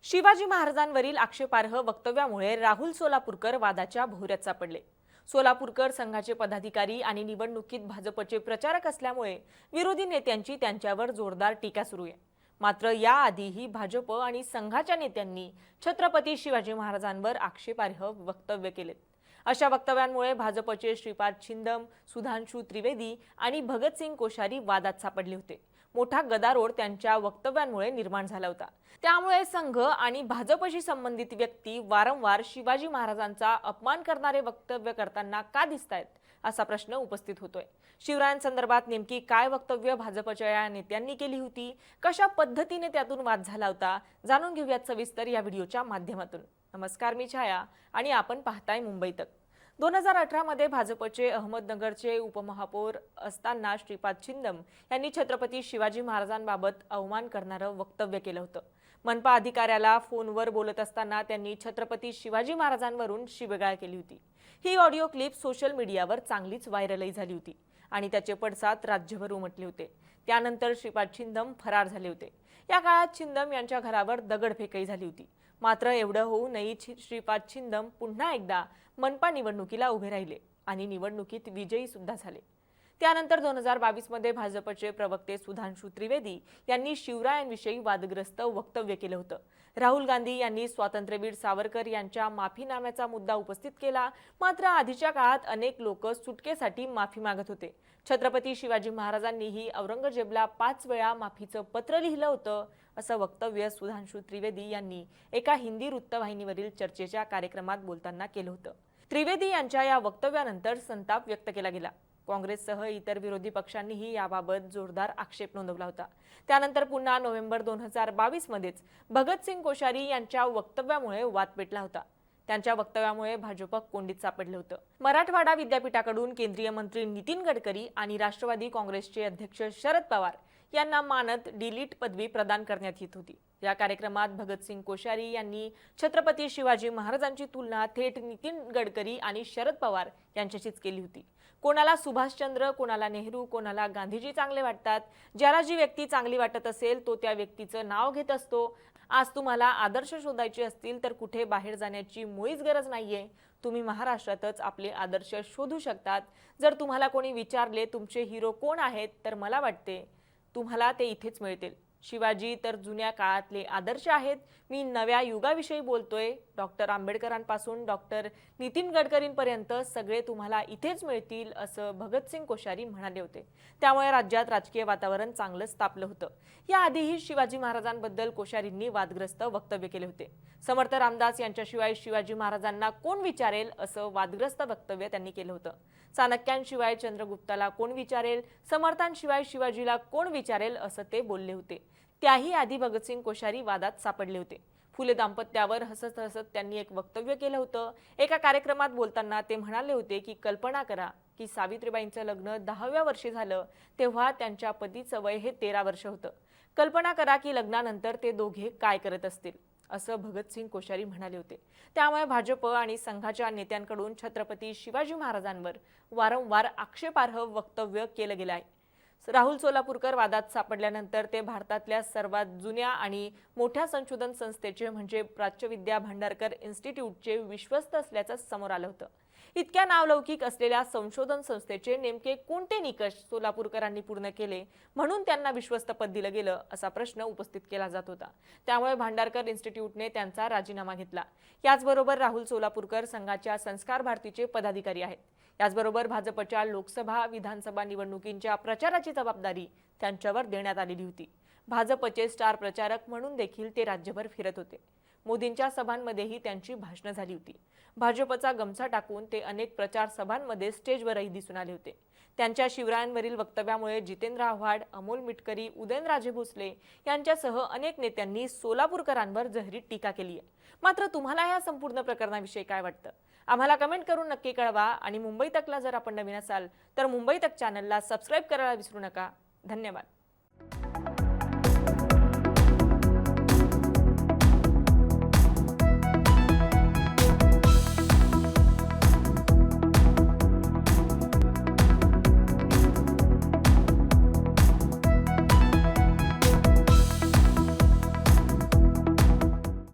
शिवाजी महाराजांवरील आक्षेपार्ह वक्तव्यामुळे राहुल सोलापूरकर वादाच्या भोवऱ्यात सापडले। सोलापूरकर संघाचे पदाधिकारी आणि निवडणुकीत भाजपचे प्रचारक असल्यामुळे विरोधी नेत्यांची त्यांच्यावर जोरदार टीका सुरू आहे। मात्र याआधीही भाजप आणि संघाच्या नेत्यांनी छत्रपती शिवाजी महाराजांवर आक्षेपार्ह वक्तव्य केलेत। अशा वक्तव्यांमुळे भाजपचे श्रीपाद छिंदम, सुधांशू त्रिवेदी आणि भगतसिंग कोश्यारी वादात सापडले होते। मोठा गदारोळ त्यांच्या वक्तव्यांमुळे निर्माण झाला होता। त्यामुळे संघ आणि भाजपशी संबंधित व्यक्ती वारंवार शिवाजी महाराजांचा अपमान करणारे वक्तव्य करताना का दिसतायत असा प्रश्न उपस्थित होतोय। शिवरायांसंदर्भात नेमकी काय वक्तव्य भाजपच्या या नेत्यांनी केली होती, कशा पद्धतीने त्यातून वाद झाला होता, जाणून घेऊयात सविस्तर या व्हिडिओच्या माध्यमातून। नमस्कार, मी छाया आणि आपण पाहताय मुंबई तक। 2018 मध्ये भाजपचे अहमदनगरचे उपमहापौर असताना श्रीपाद छिंदम यांनी छत्रपती शिवाजी महाराजांबाबत अवमान करणारं वक्तव्य केलं होतं। मनपा अधिकाऱ्याला फोनवर बोलत असताना त्यांनी छत्रपती शिवाजी महाराजांवरून शिवीगाळ केली होती। ही ऑडिओ क्लिप सोशल मीडियावर चांगलीच व्हायरलही झाली होती आणि त्याचे पडसाद राज्यभर उमटले होते। त्यानंतर श्रीपाद छिंदम फरार झाले होते। या काळात छिंदम यांच्या घरावर दगडफेकही झाली होती। मात्र एवढं होऊनही श्रीपाद छिंदम पुन्हा एकदा मनपा निवडणुकीला उभे राहिले आणि निवडणुकीत विजयी सुद्धा झाले। त्यानंतर 2022 मध्ये भाजपचे प्रवक्ते सुधांशू त्रिवेदी यांनी शिवरायांविषयी वादग्रस्त वक्तव्य केलं होतं। राहुल गांधी यांनी स्वातंत्र्यवीर सावरकर यांच्या माफीनाम्याचा मुद्दा उपस्थित केला। मात्र आधीच्या काळात अनेक लोक सुटकेसाठी माफी मागत होते। छत्रपती शिवाजी महाराजांनीही औरंगजेबला 5 वेळा माफीचं पत्र लिहिलं होतं असं वक्तव्य सुधांशू त्रिवेदी यांनी एका हिंदी वृत्तवाहिनीवरील चर्चेच्या कार्यक्रमात बोलताना केलं होतं। त्रिवेदी यांच्या या वक्तव्यानंतर संताप व्यक्त केला गेला। काँग्रेससह इतर विरोधी पक्षांनीही याबाबत जोरदार आक्षेप नोंदवला होता। त्यानंतर पुन्हा नोव्हेंबर 2022 मध्येच भगतसिंग कोश्यारी यांच्या वक्तव्यामुळे वाद पेटला होता। त्यांच्या वक्तव्यामुळे भाजप कोंडीत सापडलं होतं। मराठवाडा विद्यापीठाकडून केंद्रीय मंत्री नितीन गडकरी आणि राष्ट्रवादी काँग्रेसचे अध्यक्ष शरद पवार यांना मानद डिलीट पदवी प्रदान करण्यात येत होती। या कार्यक्रमात भगतसिंग कोश्यारी यांनी छत्रपती शिवाजी महाराजांची तुलना थेट नितीन गडकरी आणि शरद पवार यांच्याशीच केली होती। कोणाला सुभाषचंद्र, कोणाला नेहरू, कोणाला गांधीजी चांगले वाटतात। ज्याला जी व्यक्ती चांगली वाटत असेल तो त्या व्यक्तीचं नाव घेत असतो। आज तुम्हाला आदर्श शोधायचे असतील तर कुठे बाहेर जाण्याची मुळीच गरज नाहीये। तुम्ही महाराष्ट्रातच आपले आदर्श शोधू शकतात। जर तुम्हाला कोणी विचारले तुमचे हिरो कोण आहेत तर मला वाटते तुम्हाला ते इथेच मिळतील। शिवाजी तर जुन्या काळातले आदर्श आहेत। मी नव्या युगाविषयी बोलतोय। डॉक्टर आंबेडकरांपासून डॉक्टर नितीन गडकरींपर्यंत सगळे तुम्हाला इथेच मिळतील असं भगतसिंग कोश्यारी म्हणाले होते। त्यामुळे राज्यात राजकीय वातावरण चांगलंच तापलं होतं। याआधीही शिवाजी महाराजांबद्दल कोश्यारींनी वादग्रस्त वक्तव्य केले होते। समर्थ रामदास यांच्याशिवाय शिवाजी महाराजांना कोण विचारेल असं वादग्रस्त वक्तव्य त्यांनी केलं होतं। चाणक्यांशिवाय चंद्रगुप्ताला कोण विचारेल, समर्थांशिवाय शिवाजीला कोण विचारेल असं ते बोलले होते। त्याही आधी भगतसिंग कोश्यारी वादात सापडले होते। फुले दाम्पत्यावर हसत हसत त्यांनी एक वक्तव्य केलं होतं। एका कार्यक्रमात बोलताना ते म्हणाले होते की कल्पना करा की सावित्रीबाईंचं लग्न 10व्या वर्षी झालं तेव्हा त्यांच्या पतीचं वय हे 13 वर्ष होतं। कल्पना करा की लग्नानंतर ते दोघे काय करत असतील असं भगतसिंग कोश्यारी म्हणाले होते। त्यामुळे भाजप आणि संघाच्या नेत्यांकडून छत्रपती शिवाजी महाराजांवर वारंवार आक्षेपार्ह वक्तव्य केलं गेलं आहे। राहुल सोलापूरकर वादात सापडल्यानंतर ते भारतातल्या सर्वात जुन्या आणि मोठ्या संशोधन संस्थेचे म्हणजे प्राच्यविद्या भांडारकर इन्स्टिट्यूटचे विश्वस्त असल्याचं समोर आलं होतं। इतक्या नावलौकिक असलेल्या संशोधन संस्थेचे नेमके कोणते निकष सोलापूरकरांनी पूर्ण केले म्हणून त्यांना विश्वस्त पद दिलं गेलं असा प्रश्न उपस्थित केला जात होता। त्यामुळे भांडारकर इन्स्टिट्यूटने त्यांचा राजीनामा घेतला। याचबरोबर राहुल सोलापूरकर संघाच्या संस्कार भारतीचे पदाधिकारी आहेत। याचबरोबर भाजपच्या लोकसभा विधानसभा निवडणुकींच्या प्रचाराची जबाबदारी त्यांच्यावर देण्यात आलेली होती। भाजपचे स्टार प्रचारक म्हणून देखील ते राज्यभर फिरत होते। मोदींच्या सभांमध्येही त्यांची भाषणं झाली होती। भाजपचा गमछा टाकून ते अनेक प्रचार सभांमध्ये स्टेजवरही दिसून आले होते। त्यांच्या शिवरायांवरील वक्तव्यामुळे जितेंद्र आव्हाड, अमोल मिटकरी, उदयनराजे भोसले यांच्यासह अनेक नेत्यांनी सोलापूरकरांवर जहरी टीका केली आहे। मात्र तुम्हाला या संपूर्ण प्रकरणाविषयी काय वाटतं? आम्हाला कमेंट करून नक्की कळवा आणि मुंबई तकला जर आपण नवीन असाल तर मुंबई तक चॅनलला सबस्क्राइब करायला विसरू नका। धन्यवाद।